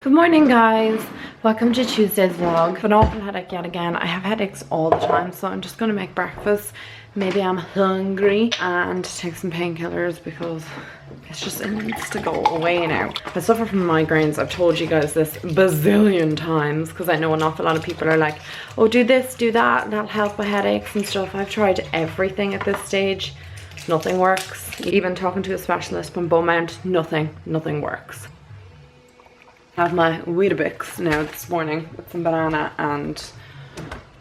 Good morning, guys. Welcome to Tuesday's vlog. An awful headache yet again. I have headaches all the time, so I'm just gonna make breakfast. Maybe I'm hungry and take some painkillers because it needs to go away now. I suffer from migraines. I've told you guys this bazillion times because I know an awful lot of people are like, oh, do this, do that, that'll help with headaches and stuff. I've tried everything at this stage. Nothing works. Even talking to a specialist from Beaumont, nothing works. I have my Weetabix now this morning with some banana and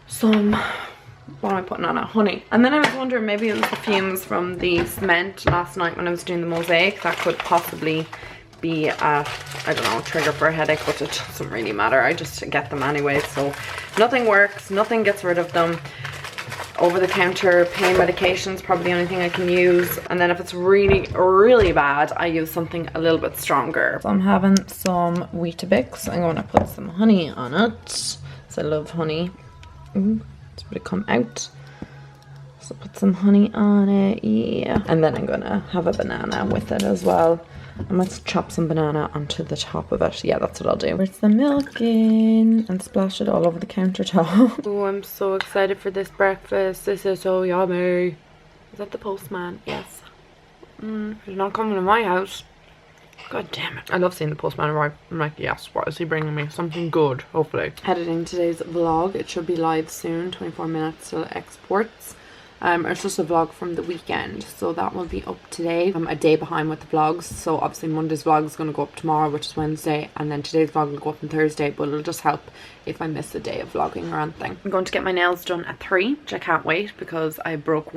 some, what am I putting on it? Honey. And then I was wondering, maybe it was the fumes from the cement last night when I was doing the mosaic. That could possibly be a, I don't know, trigger for a headache, but it doesn't really matter. I just get them anyway, so nothing works, nothing gets rid of them. Over-the-counter pain medication's probably the only thing I can use, and then if it's really bad, I use something a little bit stronger. So I'm having some Weetabix. I'm going to put some honey on it, so I love honey. It's going to come out. So put some honey on it, yeah. And then I'm going to have a banana with it as well. I might chop some banana onto the top of it. Yeah, that's what I'll do. Where's the milk in? And splash it all over the countertop. Oh, I'm so excited for this breakfast. This is so yummy. Is that the postman? Yes. He's not coming to my house. God damn it. I love seeing the postman arrive. I'm like, yes, what is he bringing me? Something good, hopefully. Editing today's vlog. It should be live soon. 24 minutes till exports. It's just a vlog from the weekend, so that will be up today. I'm a day behind with the vlogs, so obviously Monday's vlog is going to go up tomorrow, which is Wednesday, and then today's vlog will go up on Thursday, but it'll just help if I miss a day of vlogging or anything. I'm going to get my nails done at 3, which I can't wait because I broke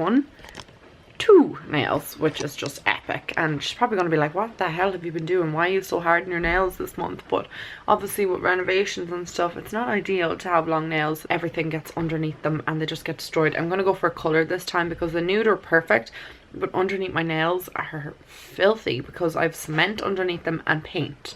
2 nails, which is just epic, and she's probably going to be like, what the hell have you been doing? Why are you so hard on your nails this month? But obviously with renovations and stuff, it's not ideal to have long nails. Everything gets underneath them and they just get destroyed. I'm going to go for a colour this time because the nude are perfect, but underneath my nails are filthy because I've cement underneath them and paint.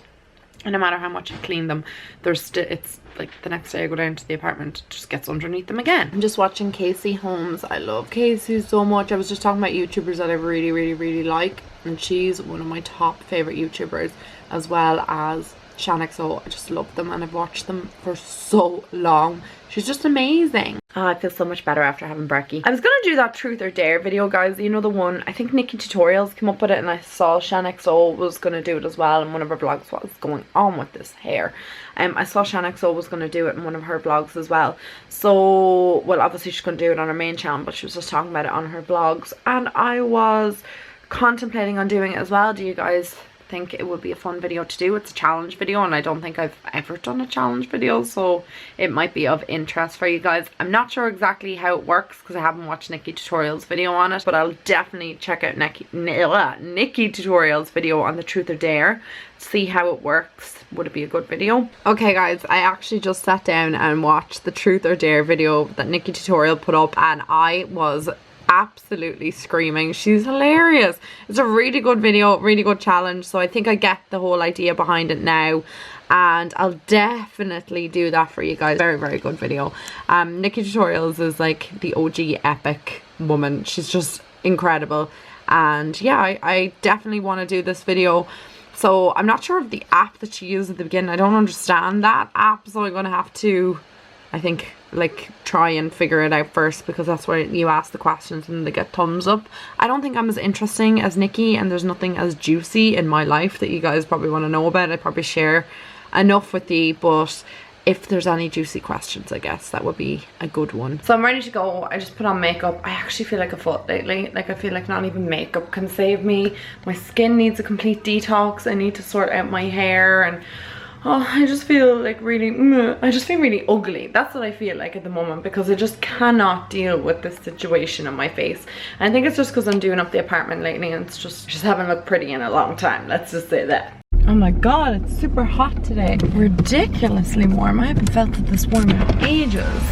And no matter how much I clean them, there's still, it's like the next day I go down to the apartment, it just gets underneath them again. I'm just watching Casey Holmes. I love Casey so much. I was just talking about YouTubers that I really like, and she's one of my top favourite YouTubers, as well as ShanXO. I just love them and I've watched them for so long. She's just amazing. Oh, I feel so much better after having brekkie. I was gonna do that truth or dare video, guys. You know, the one, I think Nikki Tutorials came up with it, and I saw ShanXO was gonna do it as well in one of her vlogs. What is going on with this hair? I saw ShanXO was gonna do it in one of her vlogs as well. So, well, obviously she's gonna do it on her main channel, but she was just talking about it on her vlogs, and I was contemplating on doing it as well. Do you guys think it would be a fun video to do? It's a challenge video, and I don't think I've ever done a challenge video, so it might be of interest for you guys. I'm not sure exactly how it works because I haven't watched Nikki Tutorials video on it, but I'll definitely check out Nikki Tutorials video on the truth or dare, see how it works. Would it be a good video? Okay, guys, I actually just sat down and watched the truth or dare video that Nikki Tutorial put up, and I was absolutely screaming. She's hilarious. It's a really good video, really good challenge, so I think I get the whole idea behind it now, and I'll definitely do that for you guys. Very good video. Nikki Tutorials is like the OG epic woman. She's just incredible, and yeah, I definitely want to do this video. So I'm not sure of the app that she used at the beginning. I don't understand that app, so I'm gonna have to, I think, like, try and figure it out first, because that's where you ask the questions and they get thumbs up. I don't think I'm as interesting as Nikki, and there's nothing as juicy in my life that you guys probably want to know about. I probably share enough with you, but if there's any juicy questions, I guess that would be a good one. So I'm ready to go. I just put on makeup. I actually feel like a foot lately. Like, I feel like not even makeup can save me. My skin needs a complete detox. I need to sort out my hair, and oh, I just feel like I just feel really ugly. That's what I feel like at the moment, because I just cannot deal with this situation on my face. And I think it's just because I'm doing up the apartment lately, and it's just haven't looked pretty in a long time. Let's just say that. Oh my god, it's super hot today. Ridiculously warm. I haven't felt this warm in ages.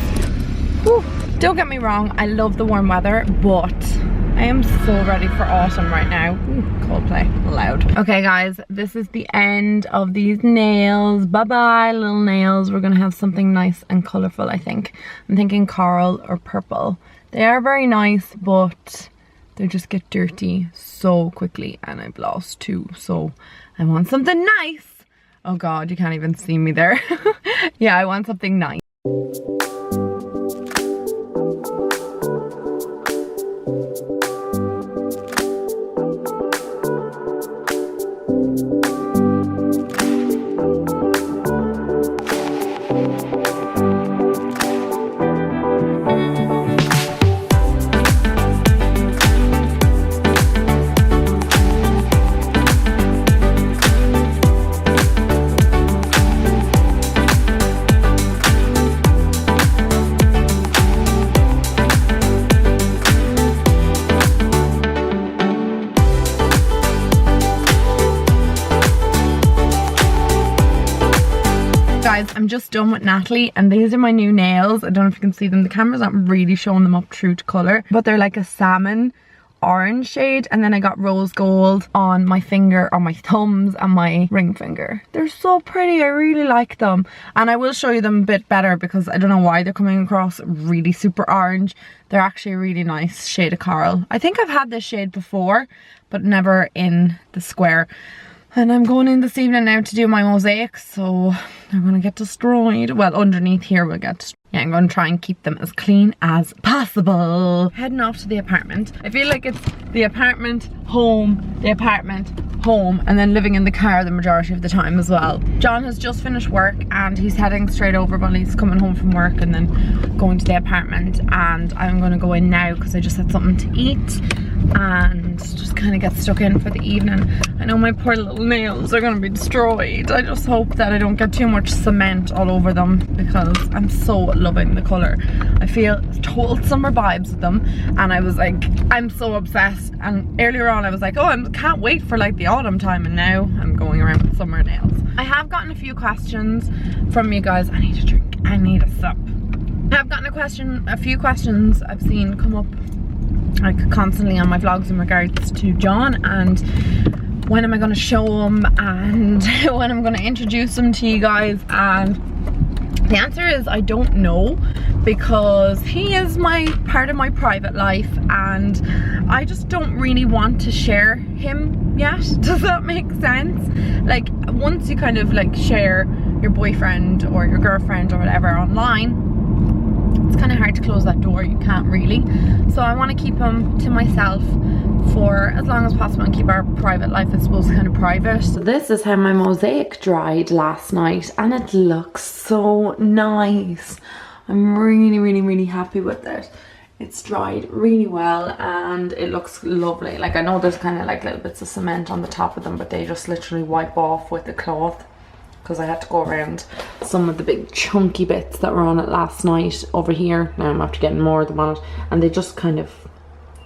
Whew. Don't get me wrong, I love the warm weather, but I am so ready for autumn right now. Ooh, Coldplay, loud. Okay guys, this is the end of these nails. Bye bye little nails. We're gonna have something nice and colourful, I think. I'm thinking coral or purple. They are very nice, but they just get dirty so quickly, and I've lost 2, so I want something nice. Oh god, you can't even see me there. Yeah, I want something nice. Guys, I'm just done with Natalie and these are my new nails. I don't know if you can see them. The camera's not really showing them up true to colour, but they're like a salmon orange shade, and then I got rose gold on my finger, on my thumbs and my ring finger. They're so pretty. I really like them, and I will show you them a bit better because I don't know why they're coming across really super orange. They're actually a really nice shade of coral. I think I've had this shade before, but never in the square. And I'm going in this evening now to do my mosaic, so they're gonna get destroyed. Well, underneath here will get destroyed. Yeah, I'm gonna try and keep them as clean as possible. Heading off to the apartment. I feel like it's the apartment, home, and then living in the car the majority of the time as well. John has just finished work and he's heading straight over while he's coming home from work and then going to the apartment, and I'm gonna go in now because I just had something to eat and just kind of get stuck in for the evening. I know my poor little nails are gonna be destroyed. I just hope that I don't get too much cement all over them because I'm so loving the colour. I feel total summer vibes with them, and I was like, I'm so obsessed. And earlier on I was like, oh, I can't wait for like the autumn time, and now I'm going around with summer nails. I have gotten a few questions from you guys. I need a drink, I need a sip. I have gotten a few questions I've seen come up like constantly on my vlogs in regards to John, and when am I going to show him, and when I'm going to introduce him to you guys. And the answer is I don't know, because he is part of my private life and I just don't really want to share him yet. Does that make sense? Like, once you kind of like share your boyfriend or your girlfriend or whatever online, it's kind of hard to close that door. You can't really. So I want to keep him to myself for as long as possible and keep our private life, I suppose, kind of private. So this is how my mosaic dried last night and it looks so nice. I'm really happy with it. It's dried really well and it looks lovely. Like, I know there's kind of like little bits of cement on the top of them, but they just literally wipe off with the cloth, because I had to go around some of the big chunky bits that were on it last night over here. Now I'm after getting more of them on it, and they just kind of,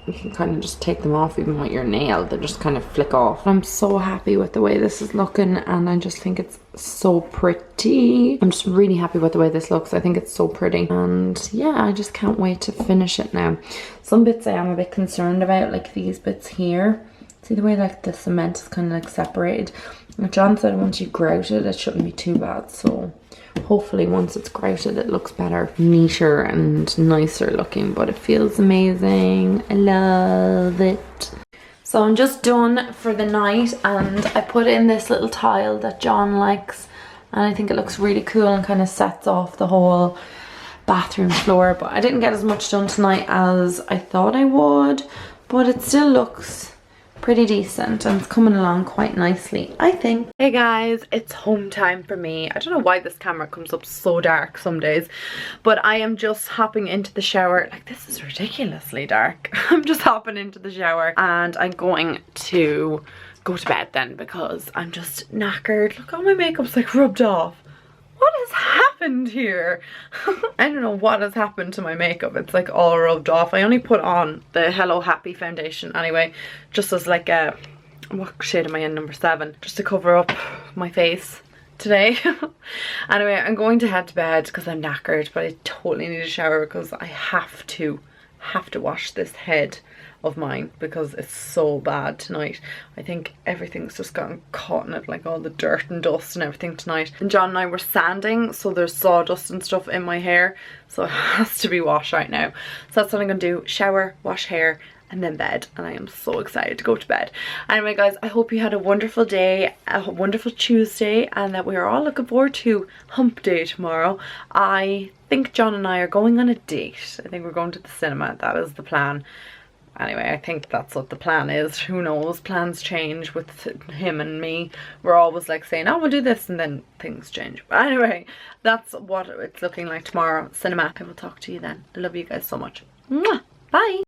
you can kind of just take them off even with your nail. They just kind of flick off. I'm so happy with the way this is looking, and I just think it's so pretty. I'm just really happy with the way this looks. I think it's so pretty, and yeah, I just can't wait to finish it now. Some bits I am a bit concerned about, like these bits here. See the way like the cement is kind of like separated. But John said once you grout it, it shouldn't be too bad. So hopefully once it's grouted, it looks better, neater and nicer looking. But it feels amazing. I love it. So I'm just done for the night, and I put in this little tile that John likes, and I think it looks really cool and kind of sets off the whole bathroom floor. But I didn't get as much done tonight as I thought I would, but it still looks pretty decent and it's coming along quite nicely, I think. Hey guys, it's home time for me. I don't know why this camera comes up so dark some days, but I am just hopping into the shower. Like, this is ridiculously dark. I'm just hopping into the shower and I'm going to go to bed then, because I'm just knackered. Look, all my makeup's like rubbed off. What has happened here? I don't know what has happened to my makeup. It's like all rubbed off. I only put on the Hello Happy foundation anyway, just as like a, what shade am I in, number 7, just to cover up my face today. Anyway, I'm going to head to bed because I'm knackered, but I totally need a shower because I have to wash this head of mine because it's so bad tonight. I think everything's just gotten caught in it, like all the dirt and dust and everything tonight. And John and I were sanding, so there's sawdust and stuff in my hair, so it has to be washed right now. So that's what I'm gonna do: shower, wash hair, and then bed, and I am so excited to go to bed. Anyway guys, I hope you had a wonderful day, a wonderful Tuesday, and that we are all looking forward to hump day tomorrow. I think John and I are going on a date. I think we're going to the cinema. That is the plan. Anyway, I think that's what the plan is. Who knows, plans change with him and me. We're always like saying, oh, we'll do this, and then things change. But anyway, that's what it's looking like tomorrow. Cinema. I will talk to you then. I love you guys so much. Mwah! Bye.